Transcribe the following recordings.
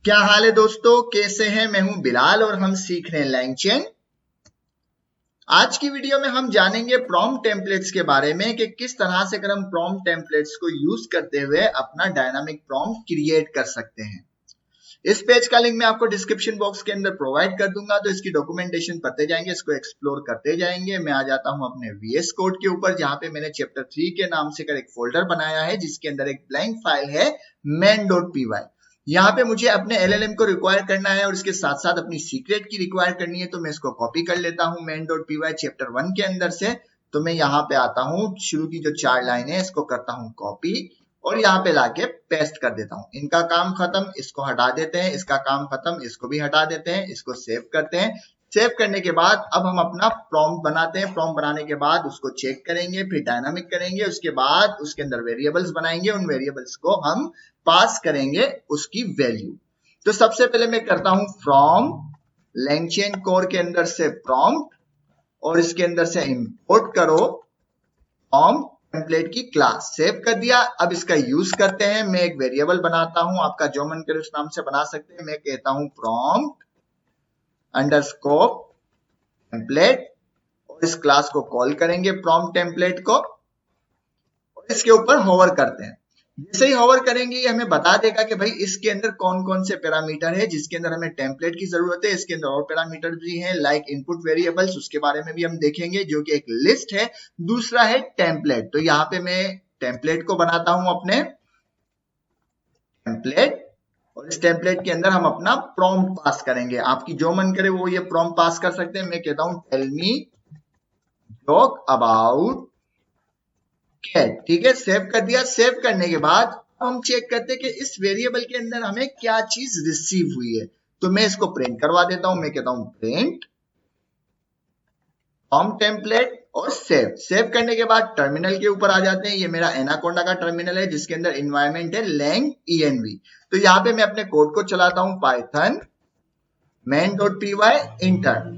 क्या हाल है दोस्तों, कैसे हैं? मैं हूं बिलाल और हम सीख रहे हैं लैंगचेन। आज की वीडियो में हम जानेंगे प्रॉम्प्ट टेम्पलेट्स के बारे में कि किस तरह से अगर हम प्रॉम्प्ट टेम्पलेट्स को यूज करते हुए अपना डायनामिक प्रॉम्प्ट क्रिएट कर सकते हैं। इस पेज का लिंक मैं आपको डिस्क्रिप्शन बॉक्स के अंदर प्रोवाइड कर दूंगा, तो इसकी डॉक्यूमेंटेशन पढ़ते जाएंगे, इसको एक्सप्लोर करते जाएंगे। मैं आ जाता हूं अपने VS कोड के ऊपर, जहां पे मैंने चैप्टर 3 के नाम से कर एक फोल्डर बनाया है, जिसके अंदर एक ब्लैंक फाइल है main.py। यहाँ पे मुझे अपने LLM को रिक्वायर करना है और इसके साथ साथ अपनी सीक्रेट की रिक्वायर करनी है, तो मैं इसको कॉपी कर लेता हूँ main.py चैप्टर 1 के अंदर से। तो मैं यहाँ पे आता हूँ, शुरू की जो 4 लाइन है इसको करता हूँ कॉपी और यहाँ पे लाके पेस्ट कर देता हूँ। इनका काम खत्म, इसको हटा देते हैं, इसका काम खत्म, इसको भी हटा देते हैं, इसको सेव करते हैं। सेव करने के बाद अब हम अपना प्रॉम्प्ट बनाते हैं। प्रॉम्प्ट बनाने के बाद उसको चेक करेंगे, फिर डायनामिक करेंगे, उसके बाद उसके अंदर वेरिएबल्स बनाएंगे, उन वेरिएबल्स को हम पास करेंगे उसकी वैल्यू। तो सबसे पहले मैं करता हूं फ्रॉम लैंगचेन कोर के अंदर से प्रॉम्प्ट और इसके अंदर से इंपोर्ट करो प्रॉम्प्ट टेम्पलेट की क्लास। सेव कर दिया। अब इसका यूज करते हैं। मैं एक वेरिएबल बनाता हूं, आपका जो मन करे उस नाम से बना सकते हैं। मैं कहता हूं प्रॉम्प्ट अंडरस्कोर टेम्पलेट और इस क्लास को कॉल करेंगे प्रॉम्प्ट टेम्पलेट को और इसके ऊपर होवर करते हैं। जैसे ही होवर करेंगे ये हमें बता देगा कि भाई इसके अंदर कौन कौन से पैरामीटर है जिसके अंदर हमें टेम्पलेट की जरूरत है। इसके अंदर और पैरामीटर भी हैं लाइक इनपुट वेरिएबल्स, उसके बारे में भी हम देखेंगे, जो कि एक लिस्ट है। दूसरा है टेम्पलेट। तो यहाँ पे मैं टेम्पलेट को बनाता हूं अपने टेम्पलेट और इस टेम्पलेट के अंदर हम अपना प्रॉम्प्ट पास करेंगे। आपकी जो मन करे वो ये प्रॉम्प्ट पास कर सकते हैं। मैं कहता हूं tell me joke about cat. ठीक है, सेव कर दिया। सेव करने के बाद हम चेक करते हैं कि इस वेरिएबल के अंदर हमें क्या चीज रिसीव हुई है। तो मैं इसको प्रिंट करवा देता हूं। मैं कहता हूं प्रिंट प्रॉम्प्ट टेम्पलेट और सेव। सेव करने के बाद टर्मिनल के ऊपर आ जाते हैं। ये मेरा एनाकोंडा का टर्मिनल है जिसके अंदर इन्वायरमेंट है lang env। तो यहाँ पे मैं अपने कोड को चलाता हूं पाइथन main.py इंटर।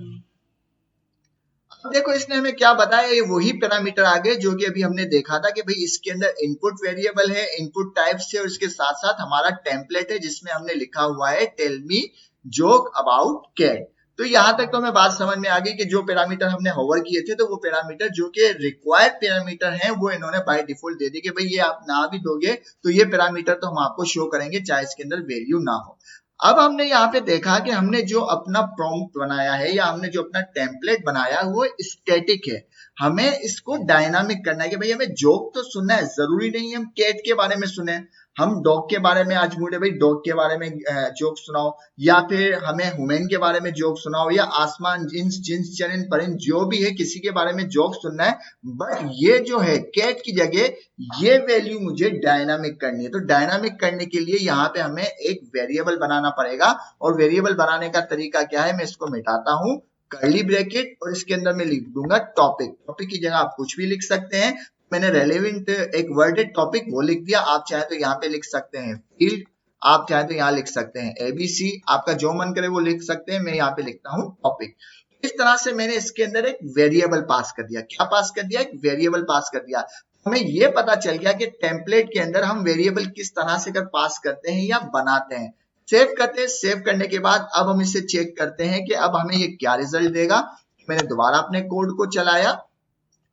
देखो इसने हमें क्या बताया, ये वही पैरामीटर आ गए जो कि अभी हमने देखा था कि भाई इसके अंदर इनपुट वेरिएबल है, इनपुट टाइप से, और इसके साथ साथ हमारा टेम्पलेट है जिसमें हमने लिखा हुआ है tell me joke about cat. तो यहां तक तो हमें बात समझ में आ गई कि जो पैरामीटर हमने होवर किए थे, तो वो पैरामीटर जो कि रिक्वायर्ड पैरामीटर हैं वो इन्होंने बाय डिफॉल्ट दे दी कि भाई ये आप ना भी दोगे तो ये पैरामीटर तो हम आपको शो करेंगे चाहे इसके अंदर वैल्यू ना हो। अब हमने यहाँ पे देखा कि हमने जो अपना प्रॉम्प्ट बनाया है या हमने जो अपना टेम्पलेट बनाया वो स्टैटिक है। हमें इसको डायनामिक करना है कि भाई हमें जोक तो सुनना है, जरूरी नहीं हम कैट के बारे में सुने, हम डॉग के बारे में आज मूड है भाई डॉग के बारे में जोक सुनाओ, या फिर हमें ह्यूमन के बारे में जोक सुनाओ, या आसमान जिन्स जिन्स चरिन परिन जो भी है किसी के बारे में जोक सुनना है। बट ये जो है कैट की जगह ये वैल्यू मुझे डायनामिक करनी है। तो डायनामिक करने के लिए यहाँ पे हमें एक वेरिएबल बनाना पड़ेगा और वेरिएबल बनाने का तरीका क्या है, मैं इसको मिटाता हूँ कर्ली ब्रैकेट और इसके अंदर मैं लिख दूंगा टॉपिक। टॉपिक की जगह आप कुछ भी लिख सकते हैं। मैंने रेलेवेंट एक वर्ड है टॉपिक वो लिख दिया। आप चाहे तो यहाँ पे लिख सकते हैं फील्ड, आप चाहे तो यहाँ लिख सकते हैं ABC, आपका जो मन करे वो लिख सकते हैं। मैं यहाँ पे लिखता हूँ टॉपिक। इस तरह से मैंने इसके अंदर एक वेरिएबल पास कर दिया। क्या पास कर दिया? एक वेरिएबल पास कर दिया। हमें ये पता चल गया कि टेम्पलेट के अंदर हम वेरिएबल किस तरह से कर पास करते हैं या बनाते हैं। सेव करते हैं। सेव करने के बाद अब हम इसे चेक करते हैं कि अब हमें ये क्या रिजल्ट देगा। मैंने दोबारा अपने कोड को चलाया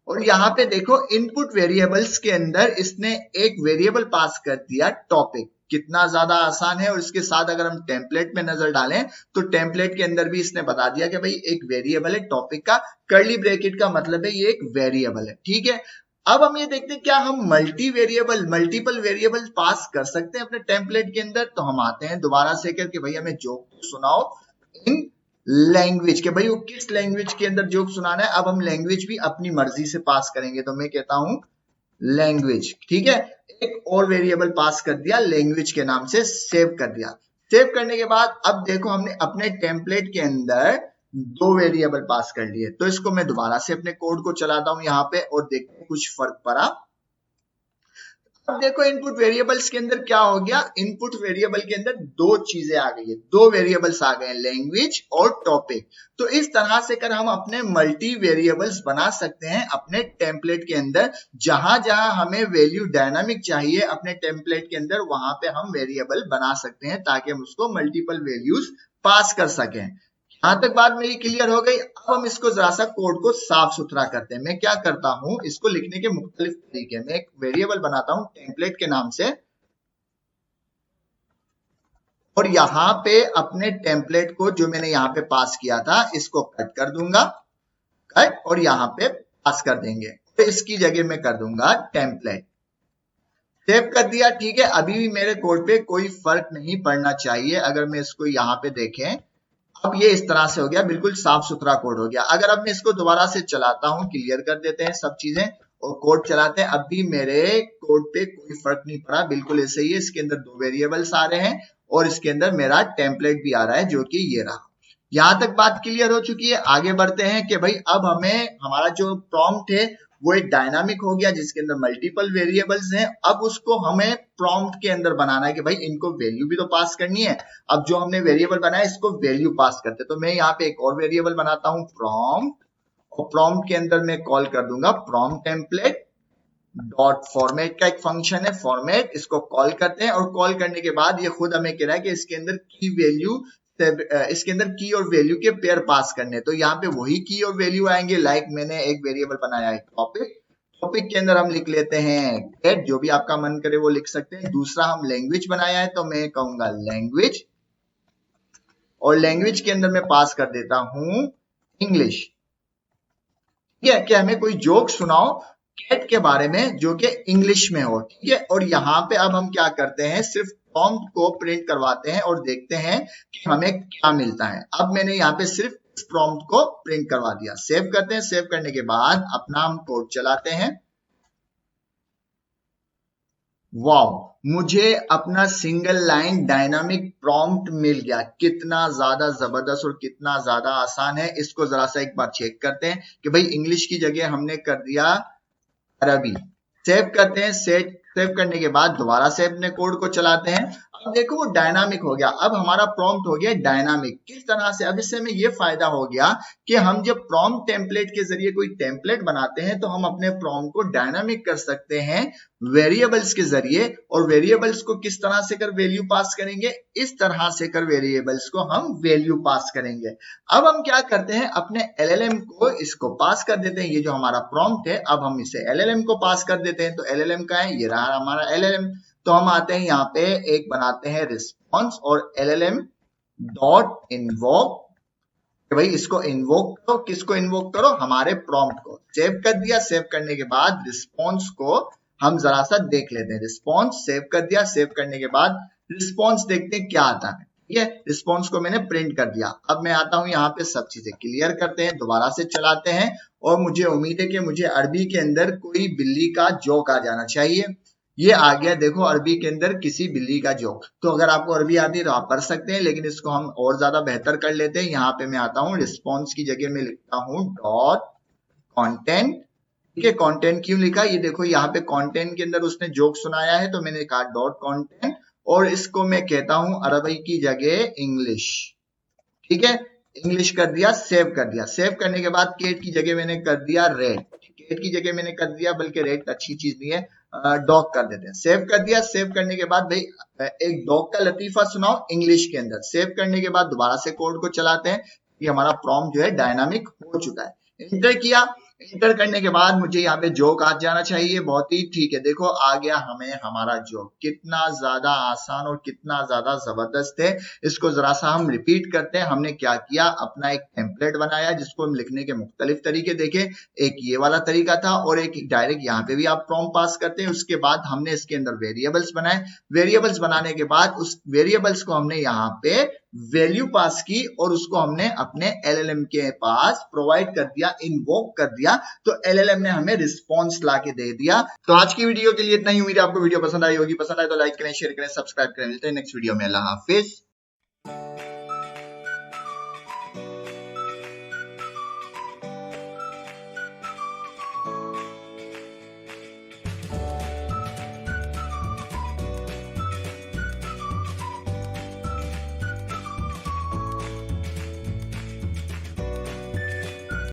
और यहाँ पे देखो इनपुट वेरिएबल्स के अंदर इसने एक वेरिएबल पास कर दिया टॉपिक। कितना ज्यादा आसान है। और इसके साथ अगर हम टेम्पलेट में नजर डालें तो टेम्पलेट के अंदर भी इसने बता दिया कि भाई एक वेरिएबल है टॉपिक का, कर्ली ब्रैकेट का मतलब है ये एक वेरिएबल है। ठीक है, अब हम ये देखते हैं क्या हम मल्टीपल वेरिएबल पास कर सकते हैं अपने टेम्पलेट के अंदर। तो हम आते हैं दोबारा से करके भाई हमें जोक सुनाओ इन लैंग्वेज के, भाई वो किस लैंग्वेज के अंदर जोक सुनाना है। अब हम लैंग्वेज भी अपनी मर्जी से पास करेंगे। तो मैं कहता हूं लैंग्वेज। ठीक है, एक और वेरिएबल पास कर दिया लैंग्वेज के नाम से, सेव कर दिया। सेव करने के बाद अब देखो हमने अपने टेम्पलेट के अंदर 2 वेरिएबल पास कर लिए। तो इसको मैं दोबारा से अपने कोड को चलाता हूं यहाँ पे और देखते हैं कुछ फर्क पड़ा। अब देखो इनपुट वेरिएबल्स के अंदर क्या हो गया, इनपुट वेरिएबल के अंदर दो चीजें आ गई है, दो वेरिएबल्स आ गए हैं, लैंग्वेज और टॉपिक। तो इस तरह से कर हम अपने मल्टी वेरिएबल्स बना सकते हैं अपने टेम्पलेट के अंदर। जहां जहां हमें वैल्यू डायनामिक चाहिए अपने टेम्पलेट के अंदर, वहां पे हम वेरिएबल बना सकते हैं ताकि हम उसको मल्टीपल वैल्यूज पास कर सकें। यहां तक बात मेरी क्लियर हो गई। अब हम इसको जरा सा कोड को साफ सुथरा करते हैं। मैं क्या करता हूं, इसको लिखने के मुख्तलिफ तरीके। मैं एक वेरिएबल बनाता हूं टेम्पलेट के नाम से, और यहां पे अपने टेम्पलेट को जो मैंने यहां पे पास किया था इसको कट कर दूंगा, कट, और यहां पे पास कर देंगे। तो इसकी जगह मैं कर दूंगा टेम्पलेट। सेव कर दिया, ठीक है। अभी भी मेरे कोड पे कोई फर्क नहीं पड़ना चाहिए। अगर मैं इसको यहाँ पे देखें, अब ये इस तरह से हो गया, बिल्कुल साफ सुथरा कोड हो गया। अगर अब मैं इसको दोबारा से चलाता हूं, क्लियर कर देते हैं सब चीजें और कोड चलाते हैं, अब भी मेरे कोड पे कोई फर्क नहीं पड़ा, बिल्कुल ऐसे ही है। इसके अंदर दो वेरिएबल्स आ रहे हैं और इसके अंदर मेरा टेम्पलेट भी आ रहा है जो कि ये रहा। यहां तक बात क्लियर हो चुकी है। आगे बढ़ते हैं कि भाई अब हमें हमारा जो प्रॉम्प्ट है वो एक डायनामिक हो गया जिसके अंदर मल्टीपल वेरिएबल्स हैं। अब उसको हमें प्रॉम्प्ट के अंदर बनाना है कि भाई इनको वैल्यू भी तो पास करनी है। अब जो हमने वेरिएबल बनाया इसको वैल्यू पास करते, तो मैं यहाँ पे एक और वेरिएबल बनाता हूं प्रॉम्प्ट, और प्रॉम्प्ट के अंदर मैं कॉल कर दूंगा प्रॉम्प्ट टेम्पलेट डॉट फॉर्मेट का एक फंक्शन है फॉर्मेट, इसको कॉल करते हैं। और कॉल करने के बाद ये खुद हमें कह रहा है कि इसके अंदर की वैल्यू, इसके अंदर की और वैल्यू के पेयर पास करने, तो यहाँ पे वही की और वैल्यू आएंगे। लाइक मैंने एक वेरिएबल बनाया है टॉपिक, टॉपिक के अंदर हम लिख लेते हैं गेट, जो भी आपका मन करे वो लिख सकते हैं। दूसरा हम लैंग्वेज बनाया है तो मैं कहूंगा लैंग्वेज, और लैंग्वेज के अंदर मैं पास कर देता हूं इंग्लिश। ठीक है, कि हमें कोई जोक सुनाओ कैट के बारे में जो कि इंग्लिश में हो। ठीक है, और यहाँ पे अब हम क्या करते हैं, सिर्फ प्रॉम्प्ट को प्रिंट करवाते हैं और देखते हैं कि हमें क्या मिलता है। अब मैंने यहाँ पे सिर्फ इस प्रॉम्प्ट को प्रिंट करवा दिया। सेव करते हैं, सेव करने के बाद अपना हम कोड चलाते हैं। वाओ, मुझे अपना सिंगल लाइन डायनामिक प्रॉम्प्ट मिल गया। कितना ज्यादा जबरदस्त और कितना ज्यादा आसान है। इसको जरा सा एक बार चेक करते हैं कि भाई इंग्लिश की जगह हमने कर दिया अरबी। सेव करते हैं, सेव करने के बाद दोबारा से अपने कोड को चलाते हैं। अब देखो वो डायनामिक हो गया। अब हमारा प्रॉम्प्ट हो गया डायनामिक। किस तरह से, अब इससे हमें ये फायदा हो गया कि हम जब प्रॉम्प्ट टेम्पलेट के जरिए कोई टेम्पलेट बनाते हैं तो हम अपने प्रॉम्प्ट को डायनामिक कर सकते हैं वेरिएबल्स के जरिए। और वेरिएबल्स को किस तरह से कर वैल्यू पास करेंगे, इस तरह से कर वेरिएबल्स को हम वैल्यू पास करेंगे। अब हम क्या करते हैं, अपने LLM को इसको पास कर देते हैं। ये जो हमारा प्रॉम्प्ट है, अब हम इसे LLM को पास कर देते हैं। तो LLM का है, ये रहा हमारा LLM। तो हम आते हैं यहाँ पे एक बनाते हैं रिस्पॉन्स और LLM डॉट इन्वोक, भाई इसको इन्वोक करो। किसको इन्वोक करो, हमारे प्रॉम्प्ट को। सेव कर दिया, सेव करने के बाद रिस्पॉन्स को हम जरा सा देख लेते हैं। रिस्पॉन्स सेव कर दिया, सेव करने के बाद रिस्पॉन्स देखते हैं क्या आता है। ठीक है, रिस्पॉन्स को मैंने प्रिंट कर दिया। अब मैं आता हूं यहाँ पे, सब चीजें क्लियर करते हैं, दोबारा से चलाते हैं। और मुझे उम्मीद है कि मुझे अरबी के अंदर कोई बिल्ली का जोक आ जाना चाहिए। ये आ गया, देखो अरबी के अंदर किसी बिल्ली का जोक। तो अगर आपको अरबी आती है तो आप पढ़ सकते हैं, लेकिन इसको हम और ज्यादा बेहतर कर लेते हैं। यहाँ पे मैं आता हूँ, रिस्पॉन्स की जगह में लिखता हूँ डॉट कॉन्टेंट। ठीक है, कंटेंट क्यों लिखा, ये देखो यहाँ पे कंटेंट के अंदर उसने जोक सुनाया है तो मैंने कहा डॉट कंटेंट, और इसको मैं कहता हूं अरबी की जगह इंग्लिश। ठीक है, इंग्लिश कर दिया, सेव कर दिया। सेव करने के बाद केट की जगह मैंने कर दिया रेड। केट की जगह मैंने कर दिया, बल्कि रेड अच्छी चीज नहीं है, डॉग कर देते हैं। सेव कर दिया, सेव करने के बाद भाई एक डॉग का लतीफा सुनाओ इंग्लिश के अंदर। सेव करने के बाद दोबारा से कोड को चलाते हैं। ये हमारा प्रॉम्प्ट जो है डायनामिक हो चुका है। इंटर किया, इंटर करने के बाद मुझे यहाँ पे जोक आ जाना चाहिए। बहुत ही ठीक है, देखो आ गया हमें हमारा जोक। कितना ज्यादा आसान और कितना ज्यादा जबरदस्त है। इसको जरा सा हम रिपीट करते हैं। हमने क्या किया, अपना एक टेम्पलेट बनाया जिसको हम लिखने के मुख्तलिफ तरीके देखे। एक ये वाला तरीका था और एक डायरेक्ट यहाँ पे भी आप प्रॉम्प्ट पास करते हैं। उसके बाद हमने इसके अंदर वेरिएबल्स बनाए। वेरिएबल्स बनाने के बाद उस वेरिएबल्स को हमने यहाँ पे वैल्यू पास की और उसको हमने अपने LLM के पास प्रोवाइड कर दिया, इन्वोक कर दिया। तो LLM ने हमें रिस्पॉन्स ला के दे दिया। तो आज की वीडियो के लिए इतना ही। उम्मीद है आपको वीडियो पसंद आई होगी। पसंद आए तो लाइक करें, शेयर करें, सब्सक्राइब करें। मिलते हैं नेक्स्ट वीडियो में। अल्लाह हाफिज।